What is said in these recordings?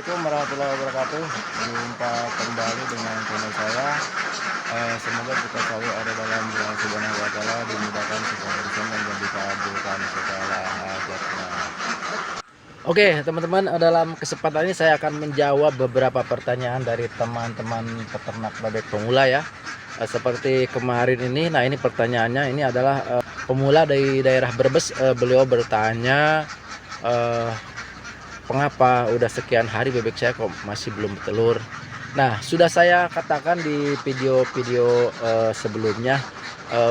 Assalamualaikum warahmatullahi wabarakatuh. Jumpa kembali dengan channel saya. Semoga kita selalu ada dalam bulan Subhanahu wa Ta'ala, dimudahkan segala urusan dan dikabulkan segala hajatnya. Oke, teman-teman, dalam kesempatan ini saya akan menjawab beberapa pertanyaan dari teman-teman peternak bebek pemula ya. Seperti kemarin ini, nah ini pertanyaannya ini adalah pemula dari daerah Brebes. Beliau bertanya, mengapa udah sekian hari bebek saya kok masih belum bertelur. Nah, sudah saya katakan di video-video sebelumnya,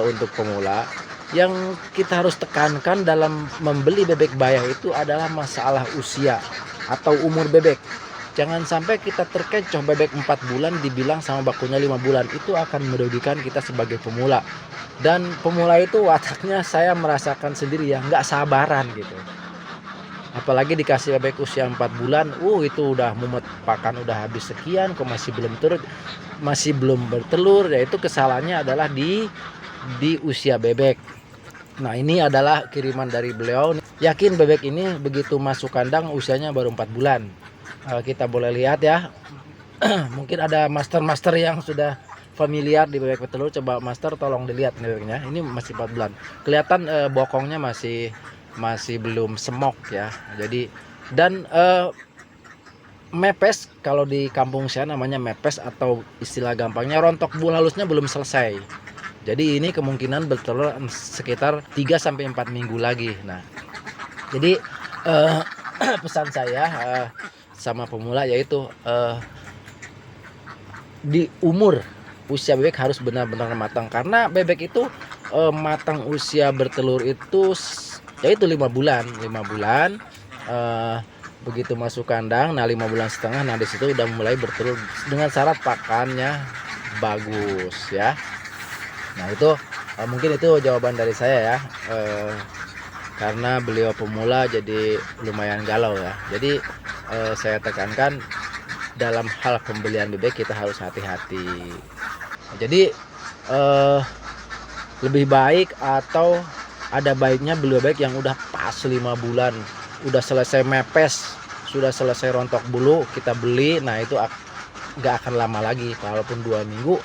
untuk pemula yang kita harus tekankan dalam membeli bebek bayah itu adalah masalah usia atau umur bebek. Jangan sampai kita terkecoh bebek 4 bulan dibilang sama bakunya 5 bulan. Itu akan merugikan kita sebagai pemula. Dan pemula itu wataknya saya merasakan sendiri ya, nggak sabaran gitu. Apalagi dikasih bebek usia 4 bulan, itu udah mumet pakan udah habis sekian kok masih belum bertelur. Yaitu kesalahannya adalah di usia bebek. Nah, ini adalah kiriman dari beliau. Yakin bebek ini begitu masuk kandang usianya baru 4 bulan. Kita boleh lihat ya. Mungkin ada master yang sudah familiar di bebek petelur. Coba master tolong dilihat nih bebeknya. Ini masih 4 bulan. Kelihatan bokongnya masih belum semok ya. Jadi dan mepes, kalau di kampung saya namanya mepes, atau istilah gampangnya rontok bul halusnya belum selesai. Jadi ini kemungkinan bertelur sekitar 3-4 minggu lagi. Nah, jadi pesan saya sama pemula yaitu di usia bebek harus benar-benar matang, karena bebek itu matang usia bertelur itu yaitu 5 bulan. Begitu masuk kandang, nah 5 bulan setengah, nah disitu udah mulai bertelur dengan syarat pakannya bagus ya. Nah itu mungkin itu jawaban dari saya ya, karena beliau pemula jadi lumayan galau ya. Jadi saya tekankan dalam hal pembelian bebek kita harus hati-hati. Jadi lebih baik atau ada baiknya beli bebek yang udah pas 5 bulan, udah selesai mepes, sudah selesai rontok bulu, kita beli. Nah itu nggak akan lama lagi, walaupun 2 minggu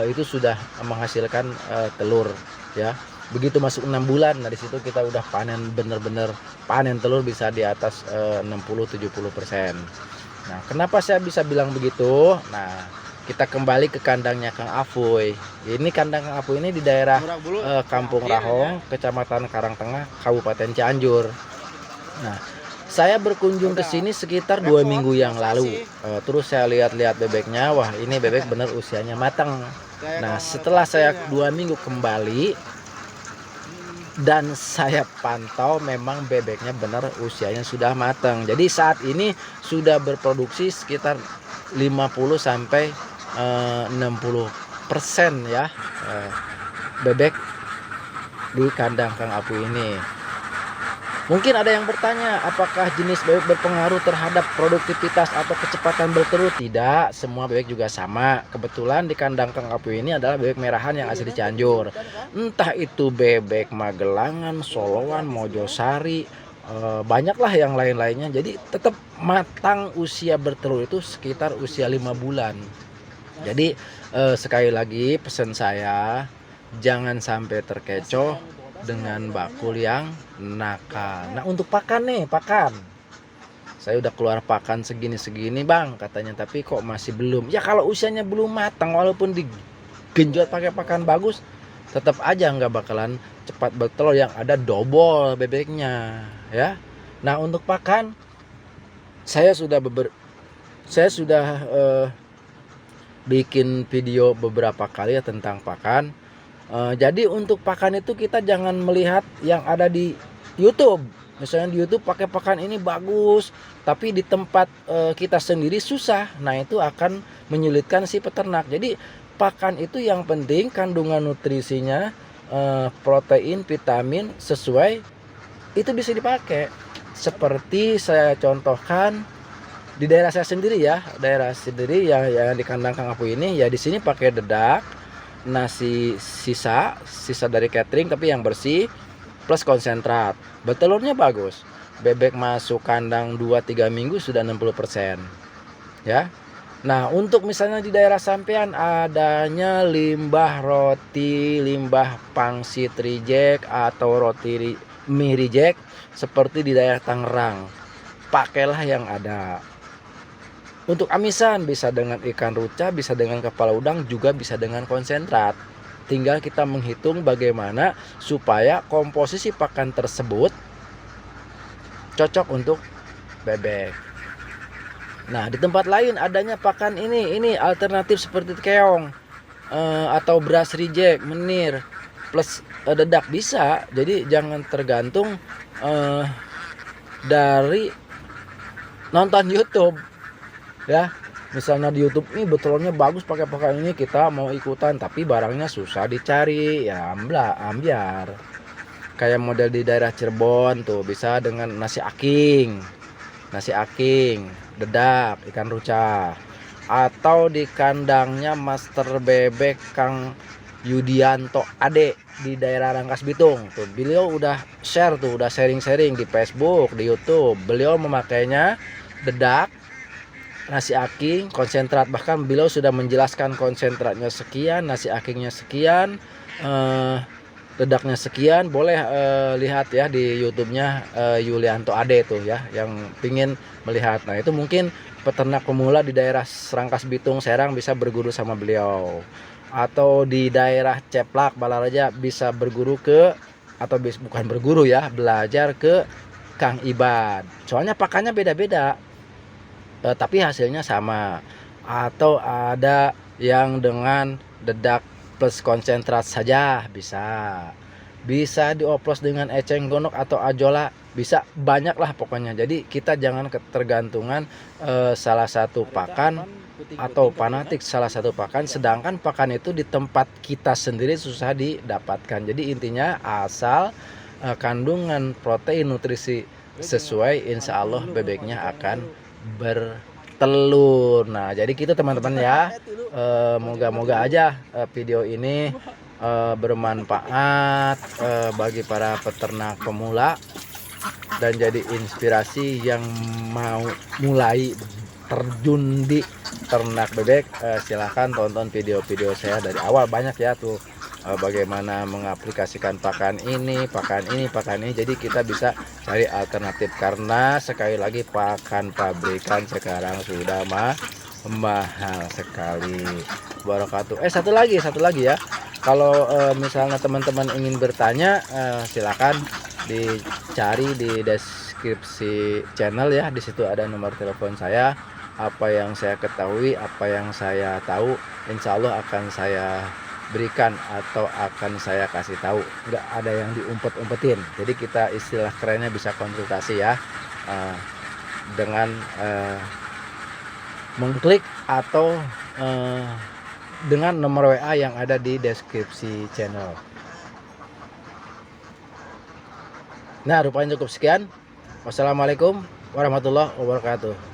itu sudah menghasilkan telur ya. Begitu masuk 6 bulan, nah disitu kita udah panen, bener-bener panen telur bisa di atas 60-70%. Nah, kenapa saya bisa bilang begitu? Nah, kita kembali ke kandangnya Kang Afuy. Ini kandang Kang Afuy ini di daerah Kampung Rahong, Kecamatan Karangtengah, Kabupaten Cianjur. Nah, saya berkunjung ke sini sekitar 2 minggu yang lalu. Terus saya lihat-lihat bebeknya, wah ini bebek bener usianya matang. Nah, setelah saya 2 minggu kembali dan saya pantau, memang bebeknya benar usianya sudah matang. Jadi saat ini sudah berproduksi sekitar 50-60% ya bebek di kandang Kang Afuy ini. Mungkin ada yang bertanya, apakah jenis bebek berpengaruh terhadap produktivitas atau kecepatan bertelur? Tidak, semua bebek juga sama. Kebetulan di kandang Kang Afuy ini adalah bebek merahan yang asli Cianjur. Entah itu bebek Magelangan, Solowan, Mojosari, banyaklah yang lain-lainnya. Jadi tetap matang usia bertelur itu sekitar usia 5 bulan. Jadi sekali lagi pesan saya, jangan sampai terkecoh dengan bakul yang nakal. Nah, untuk pakan nih, saya udah keluar pakan segini bang katanya, tapi kok masih belum. Ya kalau usianya belum matang, walaupun digenjot pakai pakan bagus, tetap aja nggak bakalan cepat bertelur, yang ada double bebeknya ya. Nah, untuk pakan saya sudah bikin video beberapa kali ya tentang pakan. Jadi untuk pakan itu kita jangan melihat yang ada di YouTube. Misalnya di YouTube pakai pakan ini bagus, tapi di tempat kita sendiri susah. Nah itu akan menyulitkan si peternak. Jadi pakan itu yang penting kandungan nutrisinya, protein, vitamin sesuai, itu bisa dipakai. Seperti saya contohkan di daerah saya sendiri ya, yang di kandang Kang Afuy ini ya, di sini pakai dedak, nasi sisa dari catering tapi yang bersih, plus konsentrat. Bertelurnya bagus. bebek masuk kandang 2-3 minggu sudah 60%, ya. Nah, untuk misalnya di daerah sampean adanya limbah roti, limbah pangsit reject atau mie reject seperti di daerah Tangerang, pakailah yang ada. Untuk amisan bisa dengan ikan ruca, bisa dengan kepala udang, juga bisa dengan konsentrat. Tinggal kita menghitung bagaimana supaya komposisi pakan tersebut cocok untuk bebek. Nah, di tempat lain adanya pakan ini alternatif seperti keong atau beras reject, menir plus dedak bisa. Jadi jangan tergantung dari nonton YouTube, ya. Misalnya di YouTube nih betulnya bagus pakai pakan ini, kita mau ikutan tapi barangnya susah dicari, ya ambiar. Kayak model di daerah Cirebon tuh bisa dengan nasi aking, dedak, ikan ruca, atau di kandangnya Master Bebek Kang Yudianto Ade di daerah Rangkas Bitung tuh. Beliau udah share tuh, udah sharing-sharing di Facebook, di YouTube. Beliau memakainya dedak, nasi aking, konsentrat, bahkan beliau sudah menjelaskan konsentratnya sekian, nasi akingnya sekian, dedaknya sekian. Boleh lihat ya di YouTube-nya Yulianto Ade tuh ya, yang pingin melihat. Nah, itu mungkin peternak pemula di daerah Rangkas Bitung Serang bisa berguru sama beliau, atau di daerah Ceplak Balaraja bisa berguru ke, atau bukan berguru ya, belajar ke Kang Ibad. Soalnya pakannya beda-beda, tapi hasilnya sama. Atau ada yang dengan dedak plus konsentrat saja bisa dioplos dengan eceng gondok atau ajola, bisa, banyak lah pokoknya. Jadi kita jangan ketergantungan salah satu pakan atau fanatik salah satu pakan, sedangkan pakan itu di tempat kita sendiri susah didapatkan. Jadi intinya asal kandungan protein nutrisi sesuai, insya Allah bebeknya akan bertelur. Nah, jadi gitu teman-teman ya. Moga-moga aja video ini bermanfaat bagi para peternak pemula dan jadi inspirasi yang mau mulai terjun di ternak bebek. Silahkan tonton video-video saya dari awal, banyak ya tuh, bagaimana mengaplikasikan pakan ini, jadi kita bisa cari alternatif, karena sekali lagi pakan pabrikan sekarang sudah mahal sekali. Wabarakatuh. Satu lagi ya, kalau misalnya teman-teman ingin bertanya, silakan dicari di deskripsi channel ya. Di situ ada nomor telepon saya. Apa yang saya ketahui, apa yang saya tahu, insya Allah akan saya berikan atau akan saya kasih tahu. Nggak ada yang diumpet-umpetin. Jadi kita istilah kerennya bisa konsultasi ya, dengan mengklik atau dengan nomor WA yang ada di deskripsi channel. Nah, rupanya cukup sekian. Wassalamualaikum warahmatullahi wabarakatuh.